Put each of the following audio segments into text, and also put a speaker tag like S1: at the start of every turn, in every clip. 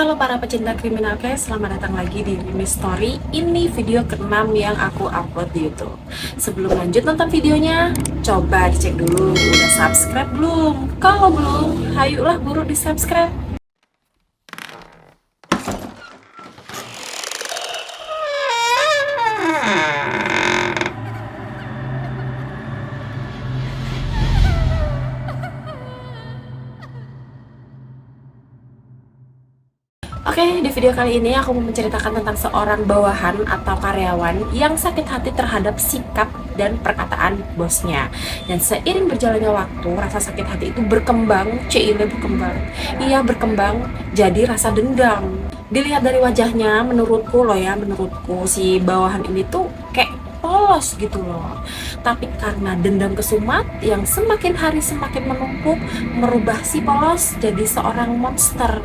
S1: Halo para pecinta kriminal guys, selamat datang lagi di Mimi Story. Ini video ke-6 yang aku upload di YouTube. Sebelum lanjut nonton videonya, coba dicek dulu udah subscribe belum? Kalau belum, hayulah buru di subscribe. Oke, di video kali ini aku mau menceritakan tentang seorang bawahan atau karyawan yang sakit hati terhadap sikap dan perkataan bosnya. Dan seiring berjalannya waktu, rasa sakit hati itu berkembang, Iya berkembang jadi rasa dendam. Dilihat dari wajahnya, menurutku si bawahan ini tuh kayak polos gitu loh. Tapi karena dendam kesumat yang semakin hari semakin menumpuk, merubah si polos jadi seorang monster.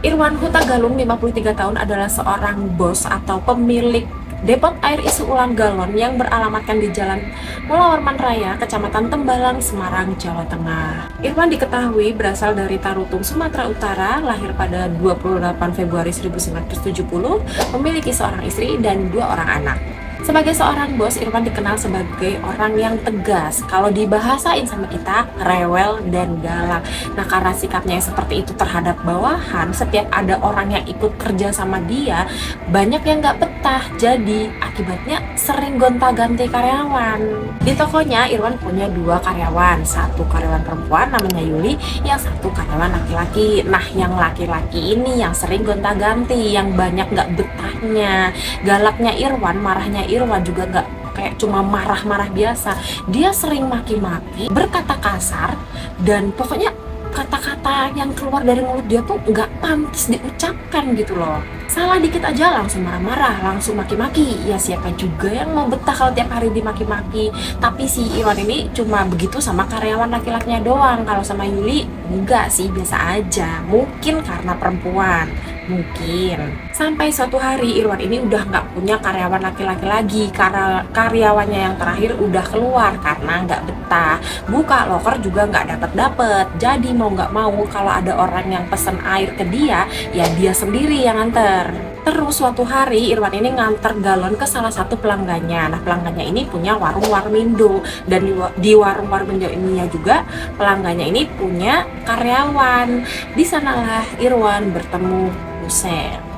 S1: Irwan Huta Galung, 53 tahun, adalah seorang bos atau pemilik depot air isi ulang galon yang beralamatkan di Jalan Mula Warman Raya, Kecamatan Tembalang, Semarang, Jawa Tengah. Irwan diketahui berasal dari Tarutung, Sumatera Utara, lahir pada 28 Februari 1970, memiliki seorang istri dan 2 orang anak. Sebagai seorang bos, Irwan dikenal sebagai orang yang tegas. Kalau dibahasain sama kita, rewel dan galak. Nah, karena sikapnya yang seperti itu terhadap bawahan, setiap ada orang yang ikut kerja sama dia, banyak yang nggak betah. Jadi, akibatnya sering gonta-ganti karyawan. Di tokonya, Irwan punya 2 karyawan. Satu karyawan perempuan namanya Yuli, yang satu karyawan laki-laki. Nah, yang laki-laki ini yang sering gonta-ganti, yang banyak nggak betahnya. Galaknya Irwan, marahnya Irwan juga nggak kayak cuma marah-marah biasa. Dia sering maki-maki, berkata kasar, dan pokoknya kata-kata yang keluar dari mulut dia tuh nggak pantas diucapkan gitu loh. Salah dikit aja langsung marah-marah, langsung maki-maki. Ya siapa juga yang mau betah kalau tiap hari dimaki-maki. Tapi si Irwan ini cuma begitu sama karyawan laki-lakinya doang. Kalau sama Yuli enggak sih, biasa aja. Mungkin karena perempuan, mungkin. Sampai suatu hari Irwan ini udah nggak punya karyawan laki-laki lagi, karena karyawannya yang terakhir udah keluar karena nggak betah. Buka loker juga nggak dapet. Jadi mau nggak mau kalau ada orang yang pesen air ke dia, ya dia sendiri yang nganter. Terus suatu hari Irwan ini nganter galon ke salah satu pelanggannya. Nah, pelanggannya ini punya warung Warmindo, dan di warung Warmindo ininya juga pelanggannya ini punya karyawan. Di sanalah Irwan bertemu Husen.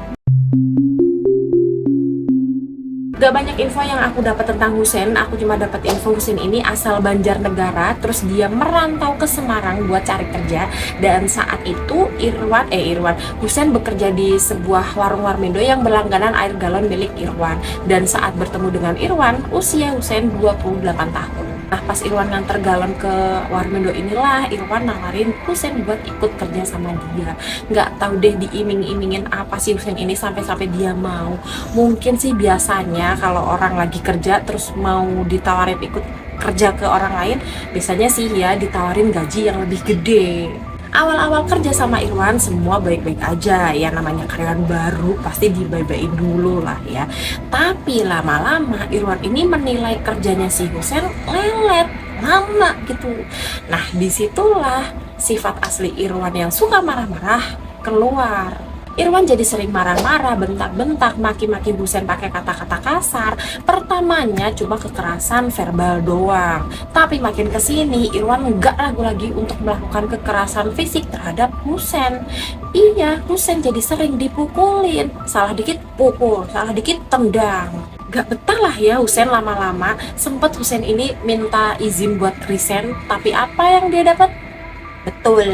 S1: Gak banyak info yang aku dapat tentang Husen. Aku cuma dapat info Husen ini asal Banjarnegara, terus dia merantau ke Semarang buat cari kerja. Dan saat itu Husen bekerja di sebuah warung Warmindo yang berlangganan air galon milik Irwan. Dan saat bertemu dengan Irwan, usia Husen 28 tahun. Nah, pas Irwan nganter galon ke Warmindo inilah Irwan nawarin Husen buat ikut kerja sama dia. Nggak tahu deh diiming-imingin apa sih Husen ini sampai dia mau. Mungkin sih biasanya kalau orang lagi kerja terus mau ditawarin ikut kerja ke orang lain, biasanya sih ya ditawarin gaji yang lebih gede. Awal-awal kerja sama Irwan semua baik-baik aja, ya namanya karyawan baru pasti dibaik-baikin dulu lah ya. Tapi lama-lama Irwan ini menilai kerjanya si Husen lelet, lama gitu. Nah, disitulah sifat asli Irwan yang suka marah-marah keluar. Irwan jadi sering marah-marah, bentak-bentak, maki-maki Husen pakai kata-kata kasar. Pertamanya cuma kekerasan verbal doang, tapi makin kesini Irwan nggak ragu lagi untuk melakukan kekerasan fisik terhadap Husen. Iya, Husen jadi sering dipukulin, salah dikit pukul, salah dikit tendang. Gak betah lah ya Husen lama-lama. Sempet Husen ini minta izin buat resign, tapi apa yang dia dapat? Betul,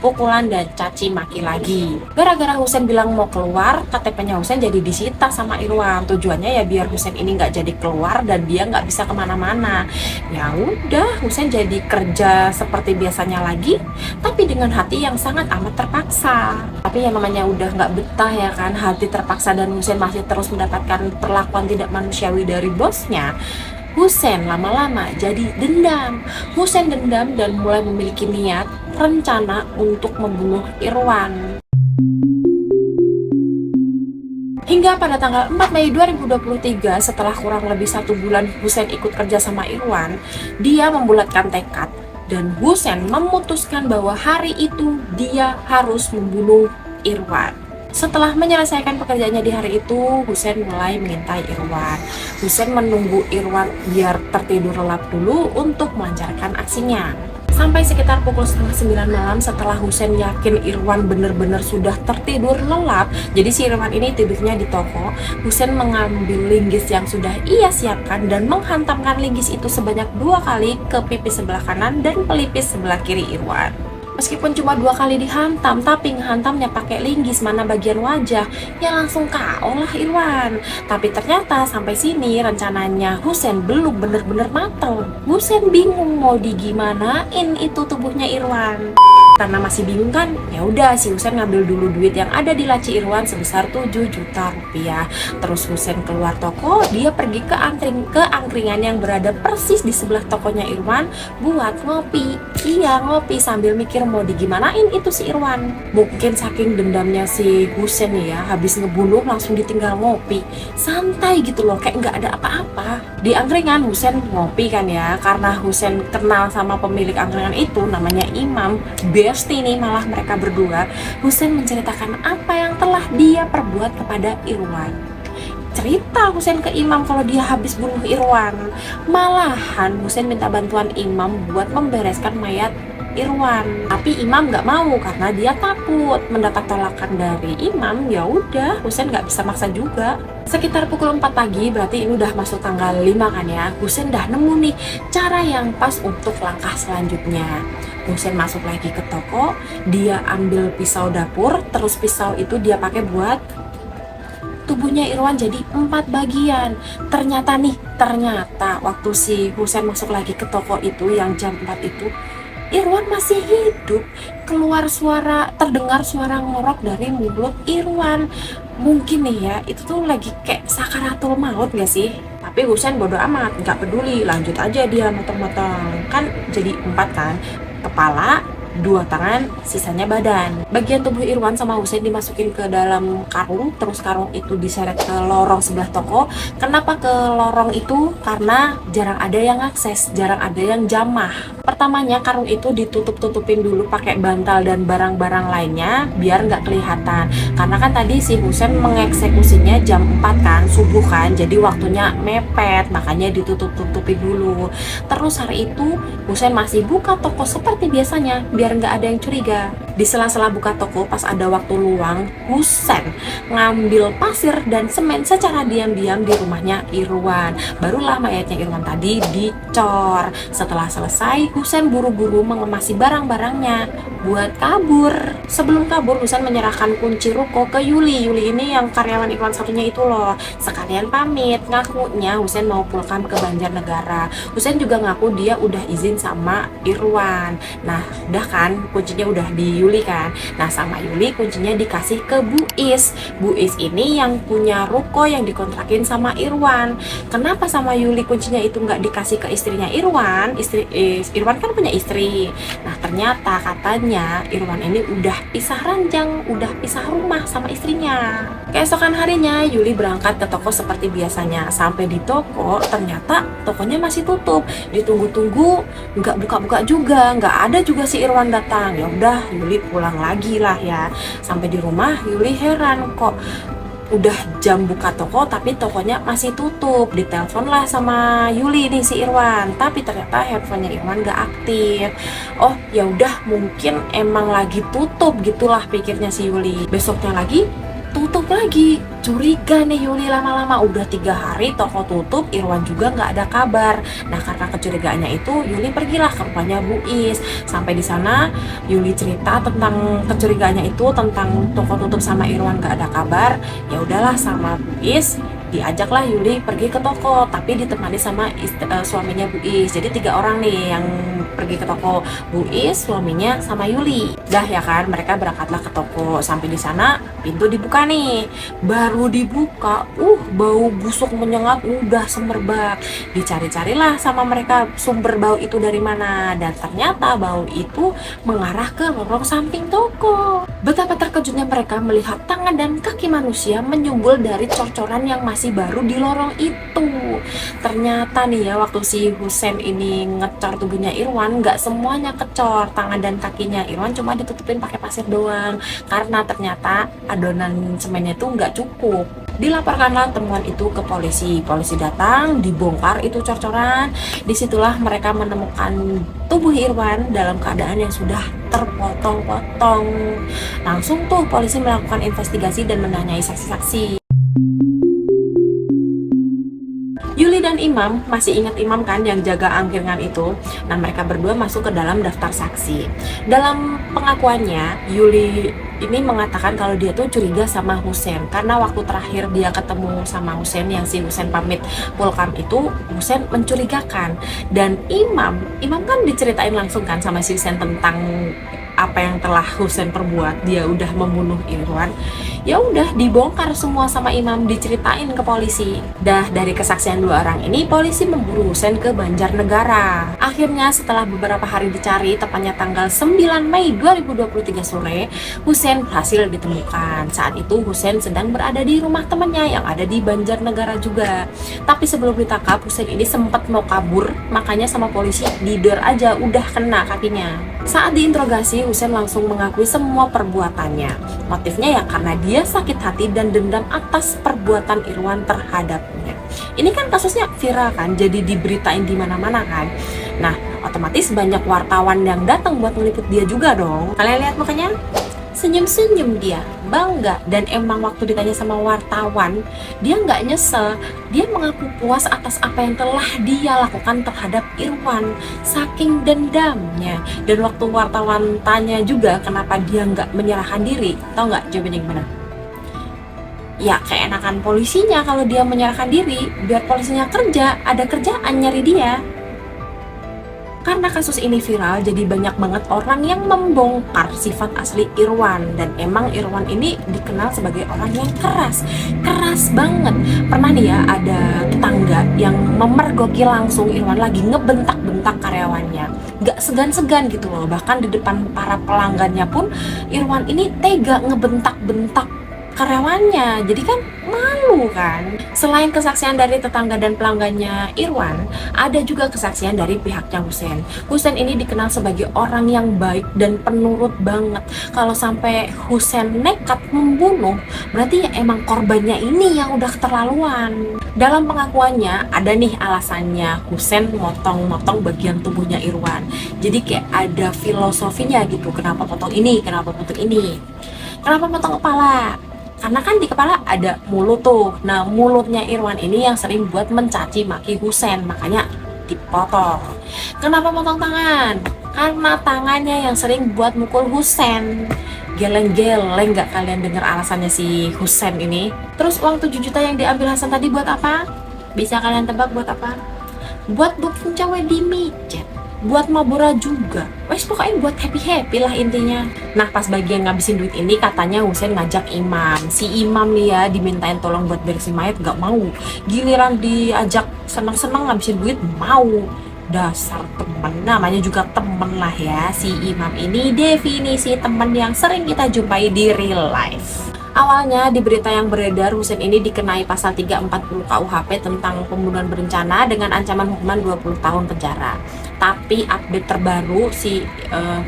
S1: pukulan dan caci maki lagi. Gara-gara Husen bilang mau keluar, KTP-nya Husen jadi disita sama Irwan. Tujuannya ya biar Husen ini nggak jadi keluar dan dia nggak bisa kemana-mana. Ya udah, Husen jadi kerja seperti biasanya lagi, tapi dengan hati yang sangat amat terpaksa. Tapi yang namanya udah nggak betah ya kan, hati terpaksa dan Husen masih terus mendapatkan perlakuan tidak manusiawi dari bosnya. Husen lama-lama jadi dendam. Husen dendam dan mulai memiliki niat, rencana untuk membunuh Irwan. Hingga pada tanggal 4 Mei 2023, setelah kurang lebih 1 bulan Husen ikut kerja sama Irwan, dia membulatkan tekad Dan Husen memutuskan bahwa hari itu dia harus membunuh Irwan. Setelah menyelesaikan pekerjaannya di hari itu, Husen mulai mengintai Irwan. Husen menunggu Irwan biar tertidur lelap dulu untuk melancarkan aksinya. Sampai sekitar pukul setengah 9 malam, setelah Husen yakin Irwan benar-benar sudah tertidur lelap, jadi si Irwan ini tidurnya di toko, Husen mengambil linggis yang sudah ia siapkan dan menghantamkan linggis itu sebanyak 2 kali ke pipi sebelah kanan dan pelipis sebelah kiri Irwan. Meskipun cuma 2 kali dihantam, tapi ngehantamnya pakai linggis mana bagian wajah, ya langsung KO lah Irwan. Tapi ternyata sampai sini rencananya Husen belum bener-bener mateng. Husen bingung mau digimanain itu tubuhnya Irwan. Karena masih bingung kan, ya udah si Husen ngambil dulu duit yang ada di laci Irwan sebesar 7 juta rupiah. Terus Husen keluar toko, dia pergi ke angkringan yang berada persis di sebelah tokonya Irwan buat ngopi. Iya, ngopi sambil mikir mau digimanain itu si Irwan. Mungkin saking dendamnya si Husen ya, habis ngebunuh langsung ditinggal ngopi. Santai gitu loh, kayak nggak ada apa-apa. Di angkringan Husen ngopi kan ya, karena Husen kenal sama pemilik angkringan itu namanya Imam. Besti nih malah mereka berdua. Husen menceritakan apa yang telah dia perbuat kepada Irwan. Cerita Husen ke Imam kalau dia habis bunuh Irwan. Malahan Husen minta bantuan Imam buat membereskan mayat Irwan. Tapi Imam nggak mau karena dia takut mendapat tolakan dari Imam. Ya udah, Husen nggak bisa maksa juga. Sekitar pukul 4 pagi, berarti ini udah masuk tanggal 5 kan ya. Husen udah nemu nih cara yang pas untuk langkah selanjutnya. Husen masuk lagi ke toko, dia ambil pisau dapur, terus pisau itu dia pakai buat tubuhnya Irwan jadi 4 bagian. Ternyata waktu si Husen masuk lagi ke toko itu yang jam 4 itu, Irwan masih hidup. Terdengar suara ngorok dari mulut Irwan. Mungkin nih ya, itu tuh lagi kayak sakaratul maut gak sih? Tapi Husen bodo amat, gak peduli, lanjut aja dia motong-motong. Kan jadi 4 kan, kepala, 2 tangan, sisanya badan. Bagian tubuh Irwan sama Husen dimasukin ke dalam karung, terus karung itu diseret ke lorong sebelah toko. Kenapa ke lorong itu? Karena jarang ada yang akses, jarang ada yang jamah. Pertamanya karung itu ditutup-tutupin dulu pakai bantal dan barang-barang lainnya biar nggak kelihatan. Karena kan tadi si Husen mengeksekusinya jam 4 kan, subuh kan, jadi waktunya mepet, makanya ditutup-tutupin dulu. Terus hari itu Husen masih buka toko seperti biasanya biar nggak ada yang curiga. Di sela-sela buka toko pas ada waktu luang, Husen ngambil pasir dan semen secara diam-diam di rumahnya Irwan. Barulah mayatnya Irwan tadi dicor. Setelah selesai, Husen buru-buru mengemasi barang-barangnya buat kabur. Sebelum kabur, Husen menyerahkan kunci ruko ke Yuli. Yuli ini yang karyawan Irwan satunya itu loh. Sekalian pamit, ngakunya Husen mau pulang ke Banjarnegara. Husen juga ngaku dia udah izin sama Irwan. Nah, udah kan, kuncinya udah di Yuli kan. Nah, sama Yuli kuncinya dikasih ke Bu Is. Bu Is ini yang punya ruko yang dikontrakin sama Irwan. Kenapa sama Yuli kuncinya itu nggak dikasih ke istrinya Irwan? Irwan kan punya istri. Nah, ternyata katanya Irwan ini udah pisah ranjang, udah pisah rumah sama istrinya. Keesokan harinya Yuli berangkat ke toko seperti biasanya. Sampai di toko ternyata tokonya masih tutup. Ditunggu-tunggu nggak buka-buka juga, nggak ada juga si Irwan datang. Ya udah, Yuli pulang lagi lah ya. Sampai di rumah Yuli heran, kok udah jam buka toko tapi tokonya masih tutup. Ditelepon lah sama Yuli nih si Irwan, tapi ternyata handphonenya Irwan gak aktif. Oh ya udah, mungkin emang lagi tutup gitulah pikirnya si Yuli. Besoknya lagi tutup lagi. Curiga nih Yuli lama-lama, udah 3 hari toko tutup, Irwan juga nggak ada kabar. Nah, karena kecurigaannya itu, Yuli pergilah ke rumahnya Bu Is. Sampai di sana Yuli cerita tentang kecurigaannya itu, tentang toko tutup sama Irwan nggak ada kabar. Ya udahlah, sama Bu Is diajaklah Yuli pergi ke toko, tapi ditemani sama suaminya Bu Is. Jadi 3 orang nih yang pergi ke toko, Bu Is, suaminya, sama Yuli. Dah ya kan, mereka berangkatlah ke toko. Sampai di sana pintu dibuka nih. Baru dibuka, bau busuk menyengat udah semerbak. Dicari-carilah sama mereka sumber bau itu dari mana, dan ternyata bau itu mengarah ke lorong samping toko. Betapa terkejut Terkejutnya mereka melihat tangan dan kaki manusia menyumbul dari cor-coran yang masih baru di lorong itu. Ternyata nih ya, waktu si Husein ini ngecor tubuhnya Irwan, nggak semuanya kecor tangan dan kakinya. Irwan cuma ditutupin pakai pasir doang, karena ternyata adonan semennya itu nggak cukup. Dilaporkanlah temuan itu ke polisi. Polisi datang, dibongkar itu cor-coran. Disitulah mereka menemukan tubuh Irwan dalam keadaan yang sudah terpotong-potong. Langsung tuh polisi melakukan investigasi dan menanyai saksi-saksi. Yuli dan Imam, masih ingat Imam kan yang jaga angkringan itu? Nah, mereka berdua masuk ke dalam daftar saksi. Dalam pengakuannya, Yuli ini mengatakan kalau dia tuh curiga sama Husein karena waktu terakhir dia ketemu sama Husein, yang si Husein pamit pulkam itu, Husein mencurigakan. Dan Imam kan diceritain langsung kan sama si Husein tentang apa yang telah Husein perbuat. Dia udah membunuh Irwan. Ya udah dibongkar semua sama Imam, diceritain ke polisi. Dah dari kesaksian dua orang ini, polisi memburu Husein ke Banjarnegara. Akhirnya setelah beberapa hari dicari, tepatnya tanggal 9 Mei 2023 sore, Husein berhasil ditemukan. Saat itu Husein sedang berada di rumah temannya yang ada di Banjarnegara juga. Tapi sebelum ditangkap, Husein ini sempat mau kabur, makanya sama polisi didor aja udah kena kakinya. Saat diinterogasi, Husein langsung mengakui semua perbuatannya. Motifnya ya karena dia sakit hati dan dendam atas perbuatan Irwan terhadapnya. Ini kan kasusnya viral kan, jadi diberitain di mana-mana kan. Nah, otomatis banyak wartawan yang datang buat meliput dia juga dong. Kalian lihat mukanya? Senyum-senyum dia, bangga. Dan emang waktu ditanya sama wartawan, dia nggak nyesel. Dia mengaku puas atas apa yang telah dia lakukan terhadap Irwan, saking dendamnya. Dan waktu wartawan tanya juga kenapa dia nggak menyerahkan diri, tau nggak jawabannya gimana? Ya keenakan polisinya kalau dia menyerahkan diri, biar polisinya kerja, ada kerjaan nyari dia. Karena kasus ini viral, jadi banyak banget orang yang membongkar sifat asli Irwan. Dan emang Irwan ini dikenal sebagai orang yang keras banget. Pernah nih ya, ada tetangga yang memergoki langsung Irwan lagi ngebentak-bentak karyawannya. Gak segan-segan gitu loh, bahkan di depan para pelanggannya pun Irwan ini tega ngebentak-bentak karyawannya. Jadi kan malu kan. Selain kesaksian dari tetangga dan pelanggannya Irwan, ada juga kesaksian dari pihaknya Husein. Husein ini dikenal sebagai orang yang baik dan penurut banget. Kalau sampai Husein nekat membunuh, berarti ya emang korbannya ini yang udah keterlaluan. Dalam pengakuannya ada nih alasannya Husein motong-motong bagian tubuhnya Irwan. Jadi kayak ada filosofinya gitu, kenapa potong ini, kenapa potong ini. Kenapa potong kepala? Karena kan di kepala ada mulut tuh. Nah, mulutnya Irwan ini yang sering buat mencaci maki Husein, makanya dipotong. Kenapa potong tangan? Karena tangannya yang sering buat mukul Husein. Geleng-geleng gak kalian dengar alasannya si Husein ini? Terus uang 7 juta yang diambil Hasan tadi buat apa? Bisa kalian tebak buat apa? Buat booking cewek di micet, buat mabura juga. Wes pokoknya buat happy-happy lah intinya. Nah, pas bagian ngabisin duit ini katanya Husein ngajak Imam. Si Imam nih ya dimintain tolong buat beresin mayat, gak mau. Giliran diajak seneng-seneng ngabisin duit mau. Dasar temen, namanya juga temen lah ya. Si Imam ini definisi temen yang sering kita jumpai di real life. Awalnya di berita yang beredar, Husein ini dikenai pasal 340 KUHP tentang pembunuhan berencana dengan ancaman hukuman 20 tahun penjara. Tapi update terbaru, si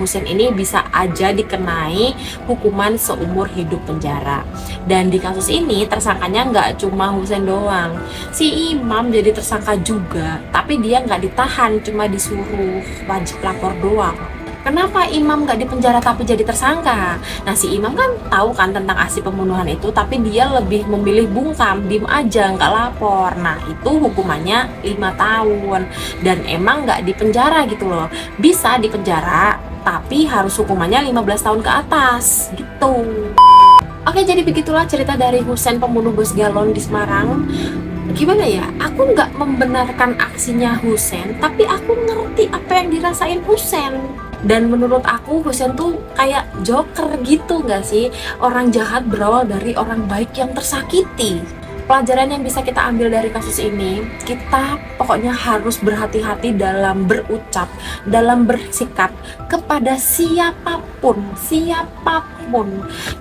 S1: Husein ini bisa aja dikenai hukuman seumur hidup penjara. Dan di kasus ini tersangkanya nggak cuma Husein doang. Si Imam jadi tersangka juga, tapi dia nggak ditahan, cuma disuruh wajib lapor doang. Kenapa Imam gak dipenjara tapi jadi tersangka? Nah, si Imam kan tahu kan tentang aksi pembunuhan itu, tapi dia lebih memilih bungkam, diem aja, gak lapor. Nah, itu hukumannya 5 tahun. Dan emang gak dipenjara gitu loh. Bisa dipenjara, tapi harus hukumannya 15 tahun ke atas, gitu. Oke, jadi begitulah cerita dari Husein pembunuh bus galon di Semarang. Gimana ya, aku nggak membenarkan aksinya Husein, tapi aku ngerti apa yang dirasain Husein. Dan menurut aku Husein tuh kayak Joker gitu nggak sih? Orang jahat berawal dari orang baik yang tersakiti. Pelajaran yang bisa kita ambil dari kasus ini, kita pokoknya harus berhati-hati dalam berucap, dalam bersikap kepada siapapun.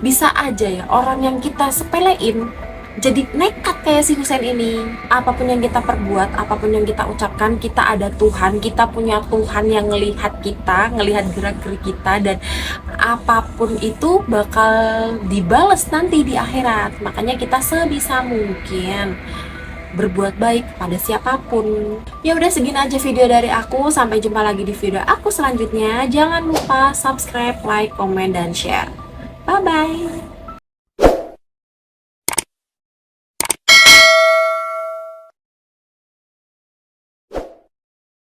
S1: Bisa aja ya orang yang kita sepelein jadi nekat kayak si Husein ini. Apapun yang kita perbuat, apapun yang kita ucapkan, kita ada Tuhan, kita punya Tuhan yang ngelihat kita, ngelihat gerak-gerik kita, dan apapun itu bakal dibales nanti di akhirat. Makanya kita sebisa mungkin berbuat baik pada siapapun. Ya udah, segini aja video dari aku. Sampai jumpa lagi di video aku selanjutnya. Jangan lupa subscribe, like, komen, dan share. Bye bye.